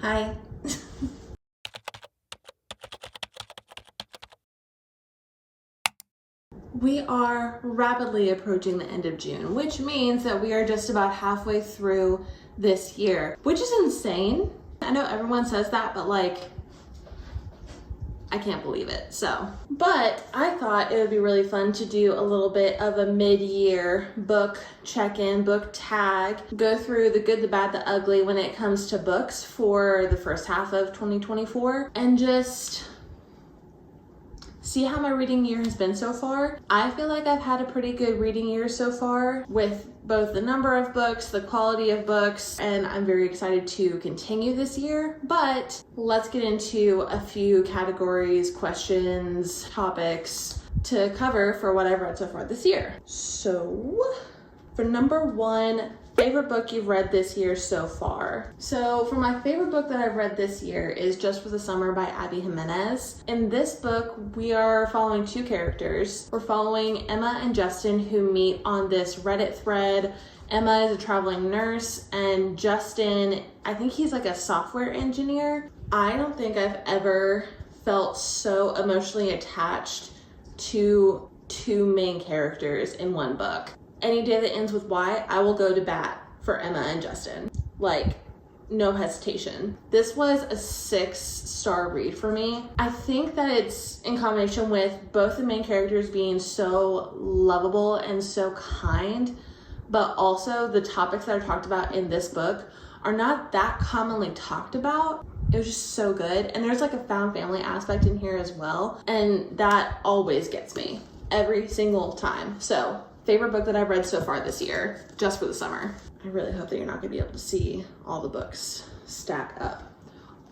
Hi. We are rapidly approaching the end of June, which means that we are just about halfway through this year, which is insane. I know everyone says that, but I can't believe it. But I thought it would be really fun to do a little bit of a mid-year book check-in, book tag, go through the good, the bad, the ugly when it comes to books for the first half of 2024, and just see how my reading year has been so far. I feel like I've had a pretty good reading year so far with both the number of books, the quality of books, and I'm very excited to continue this year. But let's get into a few categories, questions, topics to cover for what I've read so far this year. So for number one, favorite book you've read this year so far. So for my favorite book that I've read this year is Just for the Summer by Abby Jimenez. In this book, we are following two characters. We're following Emma and Justin, who meet on this Reddit thread. Emma is a traveling nurse and Justin, I think he's like a software engineer. I don't think I've ever felt so emotionally attached to two main characters in one book. Any day that ends with Y, I will go to bat for Emma and Justin. Like, no hesitation. This was a 6-star read for me. I think that it's in combination with both the main characters being so lovable and so kind, but also the topics that are talked about in this book are not that commonly talked about. It was just so good. And there's like a found family aspect in here as well. And that always gets me every single time. So favorite book that I've read so far this year, Just for the Summer. I really hope that you're not gonna be able to see all the books stack up.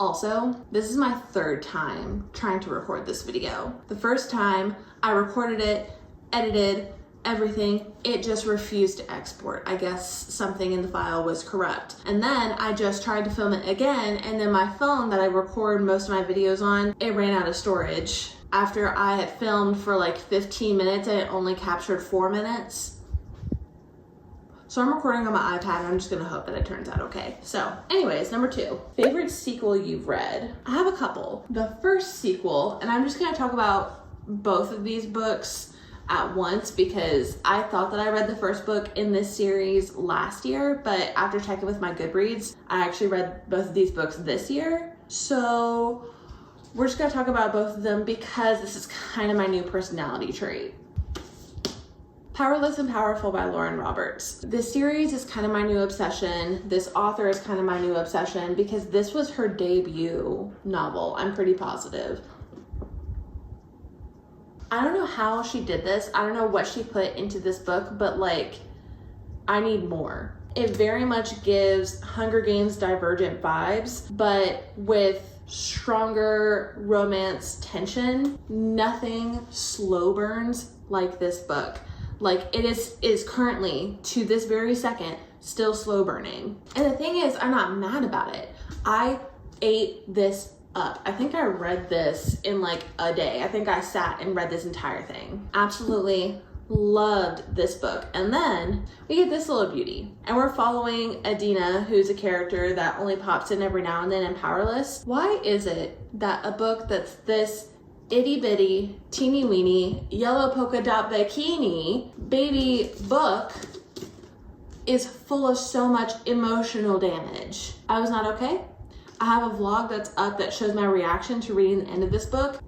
Also, this is my third time trying to record this video. The first time I recorded it, edited, everything, it just refused to export. I guess something in the file was corrupt. And then I just tried to film it again, and then my phone that I record most of my videos on, it ran out of storage. After I had filmed for like 15 minutes and it only captured 4 minutes. So I'm recording on my iPad and I'm just gonna hope that it turns out okay. So anyways, number two, favorite sequel you've read. I have a couple. The first sequel, and I'm just gonna talk about both of these books at once because I thought that I read the first book in this series last year, but after checking with my Goodreads, I actually read both of these books this year. So we're just gonna talk about both of them because this is kind of my new personality trait. Powerless and Powerful by Lauren Roberts. This series is kind of my new obsession. This author is kind of my new obsession because this was her debut novel, I'm pretty positive. I don't know how she did this. I don't know what she put into this book, but like, I need more. It very much gives Hunger Games Divergent vibes, but with stronger romance tension. Nothing slow burns like this book. Like it is currently, to this very second, still slow burning. And the thing is, I'm not mad about it. I ate this up. I think I read this in like a day. I think I sat and read this entire thing. Absolutely loved this book. And then we get this little beauty, and we're following Adina, who's a character that only pops in every now and then in Powerless. Why is it that a book that's this itty bitty, teeny weeny, yellow polka dot bikini baby book is full of so much emotional damage? I was not okay. I have a vlog that's up that shows my reaction to reading the end of this book.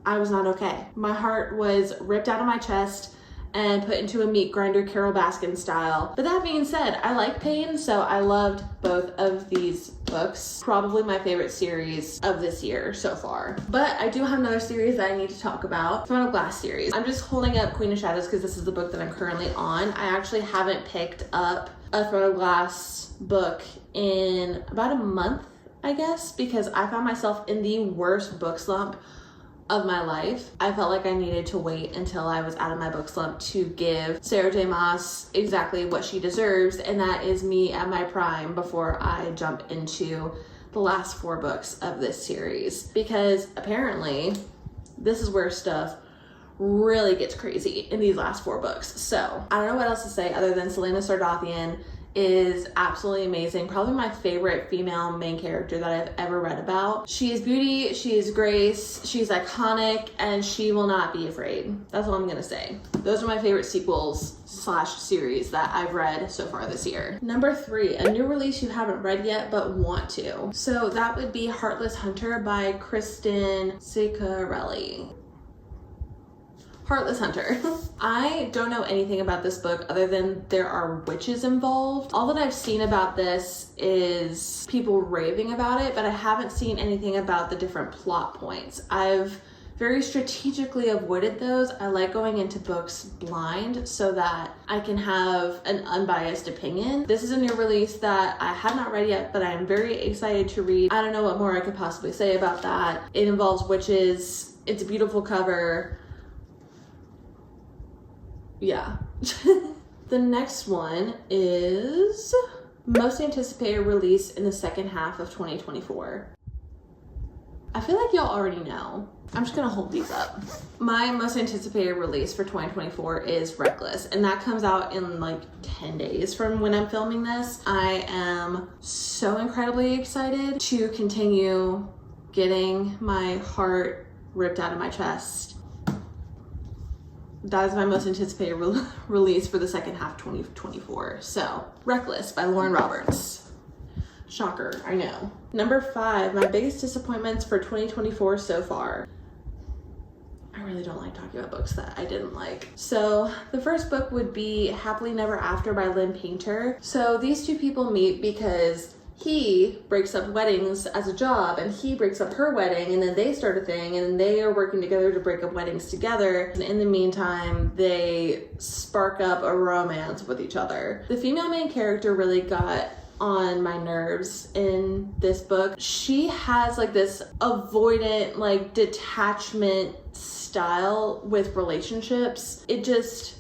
I was not okay. My heart was ripped out of my chest and put into a meat grinder, Carol Baskin style. But that being said, I like pain, so I loved both of these books. Probably my favorite series of this year so far. But I do have another series that I need to talk about, Throne of Glass series. I'm just holding up Queen of Shadows because this is the book that I'm currently on. I actually haven't picked up a Throne of Glass book in about a month, I guess, because I found myself in the worst book slump of my life. I felt like I needed to wait until I was out of my book slump to give Sarah J Maas exactly what she deserves, and that is me at my prime before I jump into the last 4 books of this series, because apparently this is where stuff really gets crazy in these last 4 books. So I don't know what else to say other than Selena Sardouthian is absolutely amazing. Probably my favorite female main character that I've ever read about. She is beauty, she is grace, she's iconic, and she will not be afraid. That's all I'm gonna say. Those are my favorite sequels / series that I've read so far this year. Number 3, a new release you haven't read yet but want to. So that would be Heartless Hunter by Kristen Ciccarelli. Heartless Hunter. I don't know anything about this book other than there are witches involved. All that I've seen about this is people raving about it, but I haven't seen anything about the different plot points. I've very strategically avoided those. I like going into books blind so that I can have an unbiased opinion. This is a new release that I have not read yet, but I am very excited to read. I don't know what more I could possibly say about that. It involves witches. It's a beautiful cover. Yeah. The next one is most anticipated release in the second half of 2024. I feel like y'all already know. I'm just gonna hold these up. My most anticipated release for 2024 is Reckless, and that comes out in like 10 days from when I'm filming this. I am so incredibly excited to continue getting my heart ripped out of my chest. That is my most anticipated release for the second half of 2024. So, Reckless by Lauren Roberts. Shocker, I know. Number 5, my biggest disappointments for 2024 so far. I really don't like talking about books that I didn't like. So the first book would be Happily Never After by Lynn Painter. So these two people meet because he breaks up weddings as a job and he breaks up her wedding, and then they start a thing and they are working together to break up weddings together. And in the meantime, they spark up a romance with each other. The female main character really got on my nerves in this book. She has like this avoidant, like detachment style with relationships. It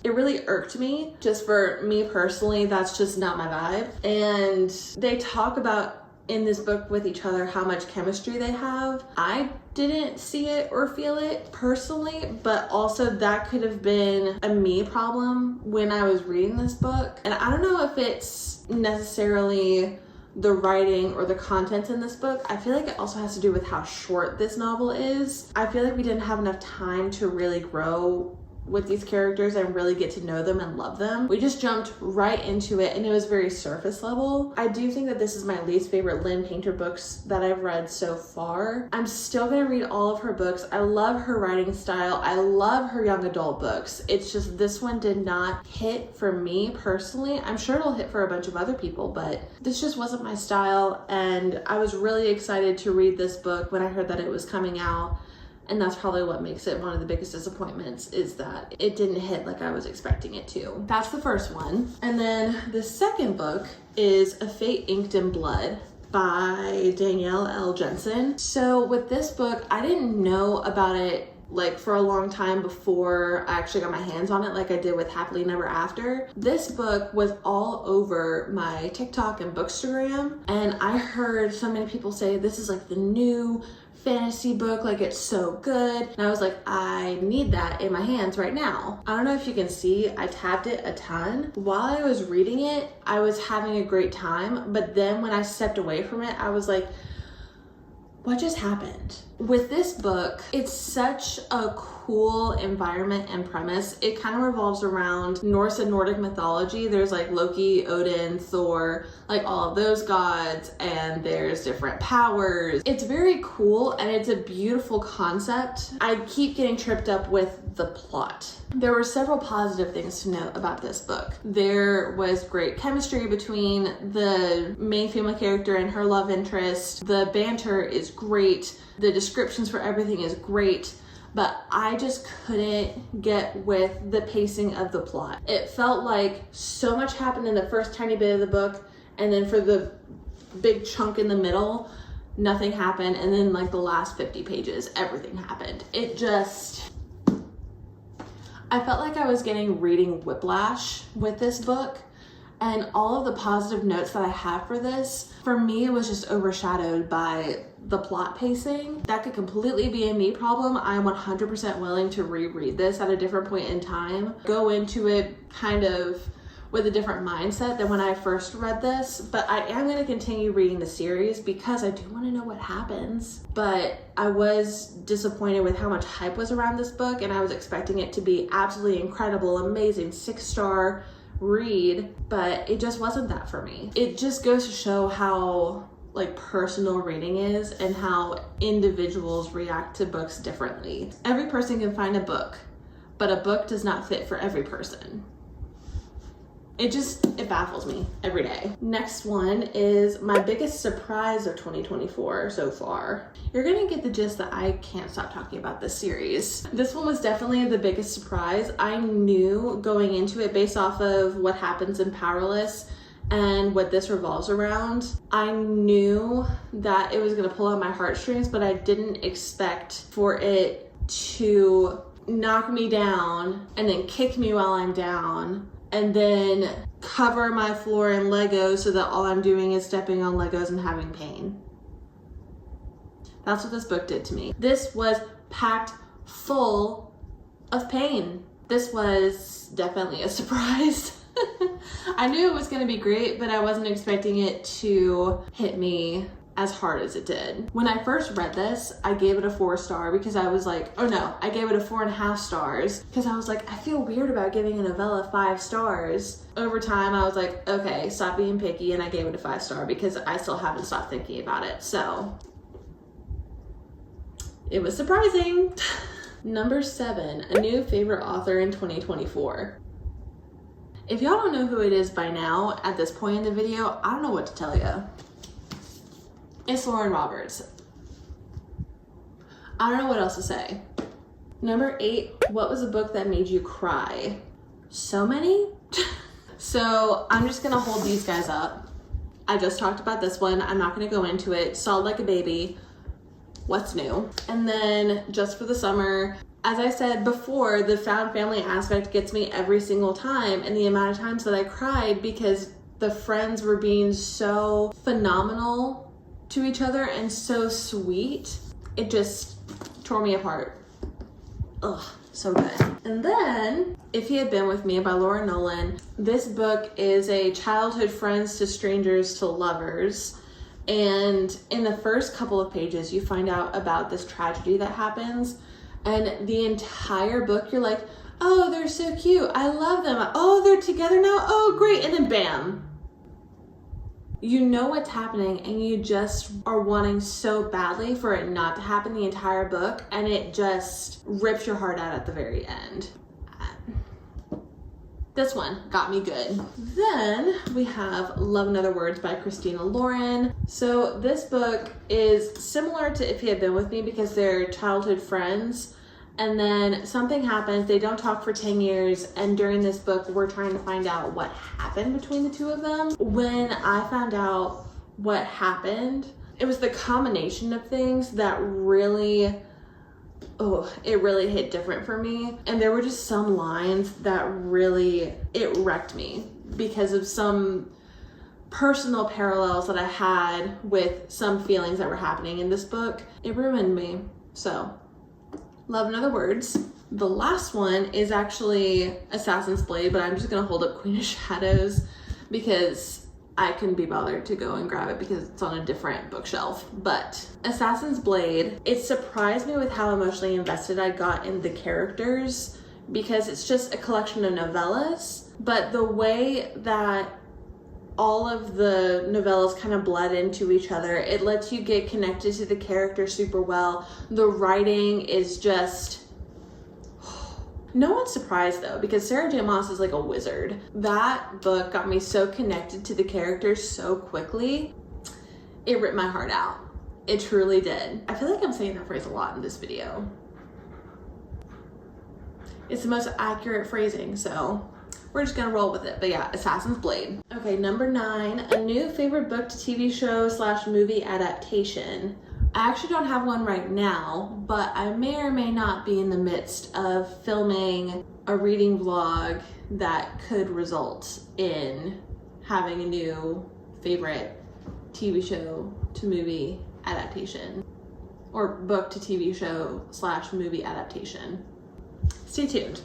really irked me. Just for me personally, that's just not my vibe. And they talk about in this book with each other how much chemistry they have. I didn't see it or feel it personally, but also that could have been a me problem when I was reading this book. And I don't know if it's necessarily the writing or the content in this book. I feel like it also has to do with how short this novel is. I feel like we didn't have enough time to really grow with these characters and really get to know them and love them. We just jumped right into it and it was very surface level. I do think that this is my least favorite Lynn Painter books that I've read so far. I'm still gonna read all of her books. I love her writing style. I love her young adult books. It's just this one did not hit for me personally. I'm sure it'll hit for a bunch of other people, but this just wasn't my style, and I was really excited to read this book when I heard that it was coming out. And that's probably what makes it one of the biggest disappointments, is that it didn't hit like I was expecting it to. That's the first one. And then the second book is A Fate Inked in Blood by Danielle L. Jensen. So with this book, I didn't know about it like for a long time before I actually got my hands on it, like I did with Happily Never After. This book was all over my TikTok and Bookstagram, and I heard so many people say this is like the new fantasy book, like it's so good. And I was like, I need that in my hands right now. I don't know if you can see, I tapped it a ton. While I was reading it, I was having a great time, but then when I stepped away from it, I was like, what just happened? With this book, it's such a cool environment and premise. It kind of revolves around Norse and Nordic mythology. There's like Loki, Odin, Thor, like all of those gods, and there's different powers. It's very cool and it's a beautiful concept. I keep getting tripped up with the plot. There were several positive things to note about this book. There was great chemistry between the main female character and her love interest. The banter is great. The descriptions for everything is great, but I just couldn't get with the pacing of the plot. It felt like so much happened in the first tiny bit of the book, and then for the big chunk in the middle, nothing happened, and then like the last 50 pages, everything happened. I felt like I was getting reading whiplash with this book, and all of the positive notes that I have for this, for me, it was just overshadowed by the plot pacing. That could completely be a me problem. I'm 100% willing to reread this at a different point in time. Go into it kind of with a different mindset than when I first read this, but I am going to continue reading the series because I do want to know what happens. But I was disappointed with how much hype was around this book, and I was expecting it to be absolutely incredible, amazing, 6-star read, but it just wasn't that for me. It just goes to show how like personal reading is and how individuals react to books differently. Every person can find a book, but a book does not fit for every person. It baffles me every day. Next one is my biggest surprise of 2024 so far. You're gonna get the gist that I can't stop talking about this series. This one was definitely the biggest surprise. I knew going into it based off of what happens in Powerless and what this revolves around. I knew that it was gonna pull on my heartstrings, but I didn't expect for it to knock me down and then kick me while I'm down and then cover my floor in Legos so that all I'm doing is stepping on Legos and having pain. That's what this book did to me. This was packed full of pain. This was definitely a surprise. I knew it was going to be great, but I wasn't expecting it to hit me as hard as it did. When I first read this, I gave it a 4-star because I was like, oh no, I gave it a 4.5 stars because I was like, I feel weird about giving a novella 5 stars. Over time, I was like, okay, stop being picky, and I gave it a 5-star because I still haven't stopped thinking about it. So it was surprising. Number 7, a new favorite author in 2024. If y'all don't know who it is by now, at this point in the video, I don't know what to tell you. It's Lauren Roberts. I don't know what else to say. Number 8, what was a book that made you cry? So many? So I'm just gonna hold these guys up. I just talked about this one. I'm not gonna go into it. Sobbed Like a Baby. What's new? And then Just for the Summer. As I said before, the found family aspect gets me every single time, and the amount of times that I cried because the friends were being so phenomenal to each other and so sweet, it just tore me apart. Ugh, so good. And then If He Had Been With Me by Laura Nolan. This book is a childhood friends to strangers to lovers. And in the first couple of pages, you find out about this tragedy that happens. And the entire book, you're like, oh, they're so cute. I love them. Oh, they're together now. Oh, great. And then bam. You know what's happening and you just are wanting so badly for it not to happen the entire book. And it just rips your heart out at the very end. This one got me good. Then we have Love in Other Words by Christina Lauren. So this book is similar to If He Had Been With Me because they're childhood friends. And then something happens, they don't talk for 10 years, and during this book, we're trying to find out what happened between the two of them. When I found out what happened, it was the combination of things that really, it really hit different for me. And there were just some lines that really, it wrecked me because of some personal parallels that I had with some feelings that were happening in this book. It ruined me, so. Love in Other Words. The last one is actually Assassin's Blade, but I'm just gonna hold up Queen of Shadows because I couldn't be bothered to go and grab it because it's on a different bookshelf. But Assassin's Blade, it surprised me with how emotionally invested I got in the characters because it's just a collection of novellas, but the way that all of the novellas kind of bled into each other. It lets you get connected to the character super well. The writing is just... No one's surprised though, because Sarah J. Maas is like a wizard. That book got me so connected to the characters so quickly. It ripped my heart out. It truly did. I feel like I'm saying that phrase a lot in this video. It's the most accurate phrasing, so we're just gonna roll with it. But yeah, Assassin's Blade. Okay, number 9, a new favorite book to TV show / movie adaptation. I actually don't have one right now, but I may or may not be in the midst of filming a reading vlog that could result in having a new favorite TV show to movie adaptation, or book to TV show / movie adaptation. Stay tuned.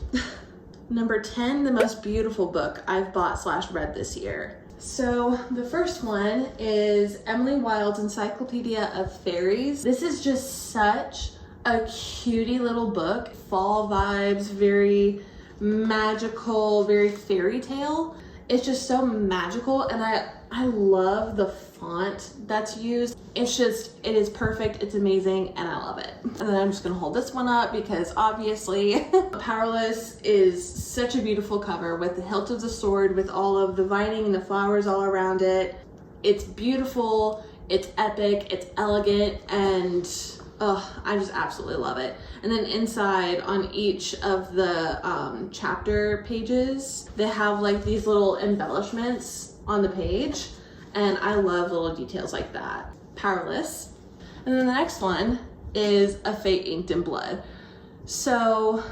Number 10, the most beautiful book I've bought/read this year. So the first one is Emily Wilde's Encyclopedia of Fairies. This is just such a cutie little book. Fall vibes, very magical, very fairy tale. It's just so magical, and I love the font that's used. It is perfect, it's amazing, and I love it. And then I'm just gonna hold this one up because obviously Powerless is such a beautiful cover with the hilt of the sword, with all of the vining and the flowers all around it. It's beautiful, it's epic, it's elegant, and I just absolutely love it. And then inside on each of the chapter pages, they have like these little embellishments on the page, and I love little details like that. Powerless. And then the next one is A Fate Inked in Blood. So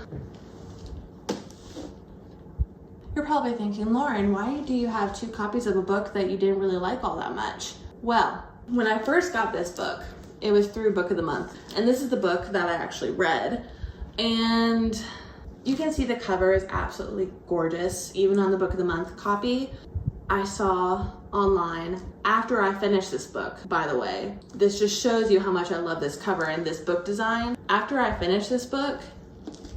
you're probably thinking, Lauren, why do you have 2 copies of a book that you didn't really like all that much? Well, when I first got this book, it was through Book of the Month, and this is the book that I actually read, and you can see the cover is absolutely gorgeous, even on the Book of the Month copy. I saw online after I finished this book, by the way. This just shows you how much I love this cover and this book design. After I finished this book,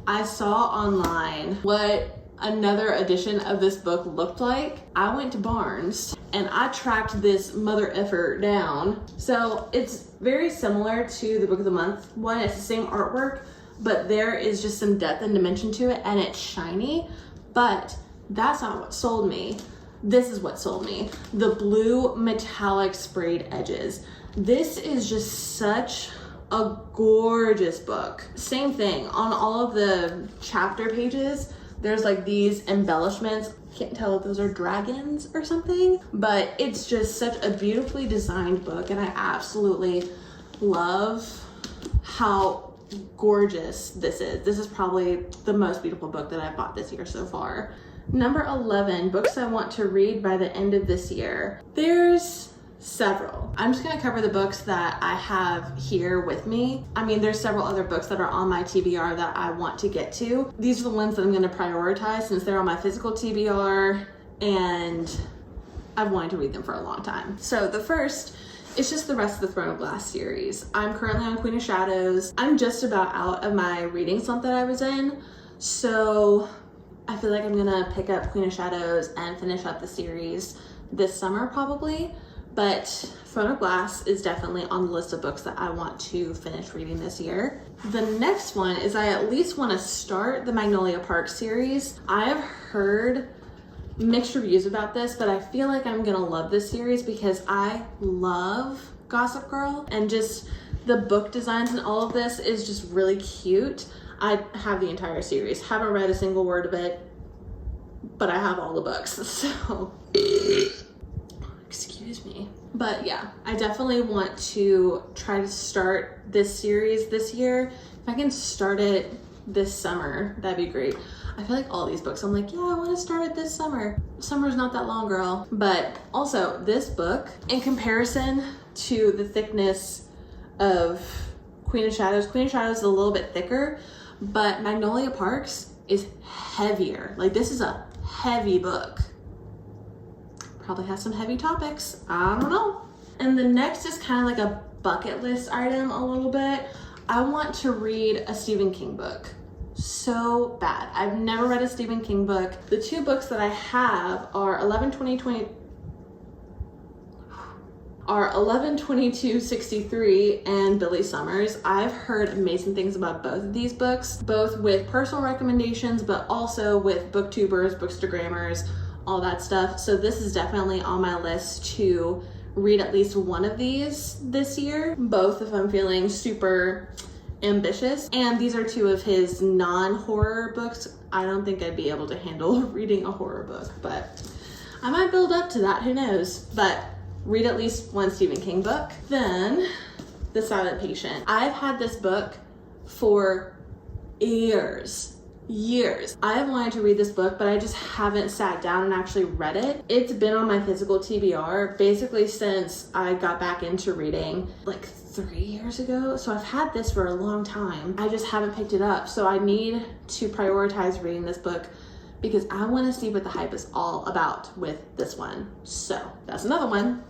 I saw online what another edition of this book looked like. I went to Barnes and I tracked this mother effer down. So it's very similar to the Book of the Month one. It's the same artwork, but there is just some depth and dimension to it, and it's shiny. But that's not what sold me. This is what sold me. The blue metallic sprayed edges. This is just such a gorgeous book. Same thing on all of the chapter pages. There's like these embellishments. Can't tell if those are dragons or something, but it's just such a beautifully designed book, and I absolutely love how gorgeous this is. This is probably the most beautiful book that I've bought this year so far. Number 11, books I want to read by the end of this year. There's several. I'm just gonna cover the books that I have here with me. I mean, there's several other books that are on my TBR that I want to get to. These are the ones that I'm gonna prioritize since they're on my physical TBR, and I've wanted to read them for a long time. So the first is just the rest of the Throne of Glass series. I'm currently on Queen of Shadows. I'm just about out of my reading slump that I was in, so I feel like I'm gonna pick up Queen of Shadows and finish up the series this summer probably. But Throne of Glass is definitely on the list of books that I want to finish reading this year. The next one is I at least want to start the Magnolia Park series. I have heard mixed reviews about this, but I feel like I'm gonna love this series because I love Gossip Girl, and just the book designs and all of this is just really cute. I have the entire series. Haven't read a single word of it, but I have all the books, so excuse me. But yeah, I definitely want to try to start this series this year. If I can start it this summer, that'd be great. I feel like all these books, I'm like, yeah, I want to start it this summer. Summer's not that long, girl. But also, this book, in comparison to the thickness of Queen of Shadows is a little bit thicker, but Magnolia Parks is heavier. Like, this is a heavy book. Probably has some heavy topics. I don't know. And the next is kind of like a bucket list item a little bit. I want to read a Stephen King book so bad. I've never read a Stephen King book. The 2 books that I have are 11/22/63 and Billy Summers. I've heard amazing things about both of these books, both with personal recommendations, but also with booktubers, bookstagrammers, all that stuff. So this is definitely on my list to read at least one of these this year, both if I'm feeling super ambitious. And these are 2 of his non-horror books. I don't think I'd be able to handle reading a horror book, but I might build up to that, who knows. But read at least one Stephen King book. Then The Silent Patient. I've had this book for years. I have wanted to read this book, but I just haven't sat down and actually read it. It's been on my physical TBR basically since I got back into reading like 3 years ago. So I've had this for a long time. I just haven't picked it up. So I need to prioritize reading this book because I want to see what the hype is all about with this one. So that's another one.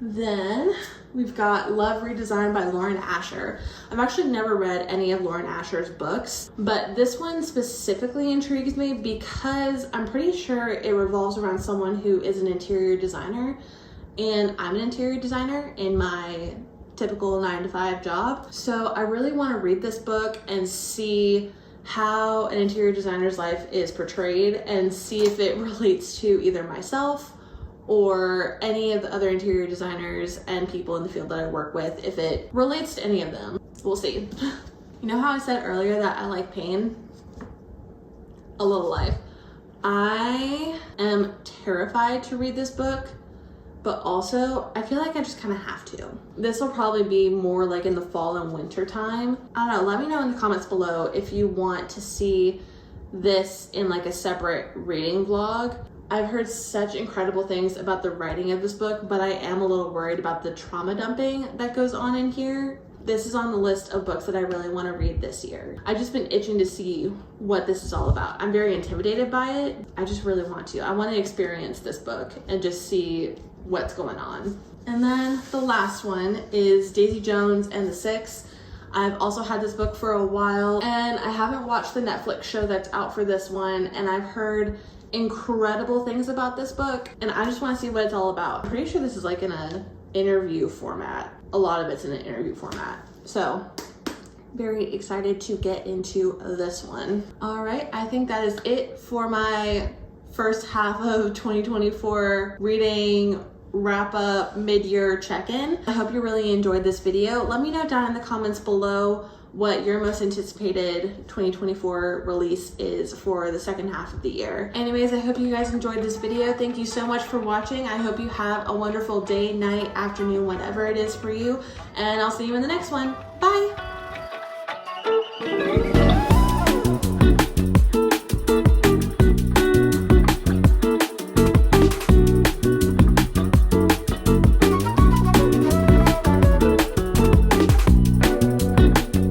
Then we've got Love Redesigned by Lauren Asher. I've actually never read any of Lauren Asher's books, but this one specifically intrigues me because I'm pretty sure it revolves around someone who is an interior designer, and I'm an interior designer in my typical 9-to-5 job. So I really want to read this book and see how an interior designer's life is portrayed and see if it relates to either myself or any of the other interior designers and people in the field that I work with, if it relates to any of them. We'll see. You know how I said earlier that I like pain? A Little Life. I am terrified to read this book, but also I feel like I just kind of have to. This will probably be more like in the fall and winter time. I don't know, let me know in the comments below if you want to see this in like a separate reading vlog. I've heard such incredible things about the writing of this book, but I am a little worried about the trauma dumping that goes on in here. This is on the list of books that I really want to read this year. I've just been itching to see what this is all about. I'm very intimidated by it. I just really want to. I want to experience this book and just see what's going on. And then the last one is Daisy Jones and the Six. I've also had this book for a while, and I haven't watched the Netflix show that's out for this one, and I've heard incredible things about this book, and I just want to see what it's all about. I'm pretty sure this is like in an interview format. A lot of it's in an interview format. So very excited to get into this one. All right, I think that is it for my first half of 2024 reading wrap up mid-year check-in. I hope you really enjoyed this video. Let me know down in the comments below what your most anticipated 2024 release is for the second half of the year. Anyways, I hope you guys enjoyed this video. Thank you so much for watching. I hope you have a wonderful day, night, afternoon, whatever it is for you, and I'll see you in the next one. Bye.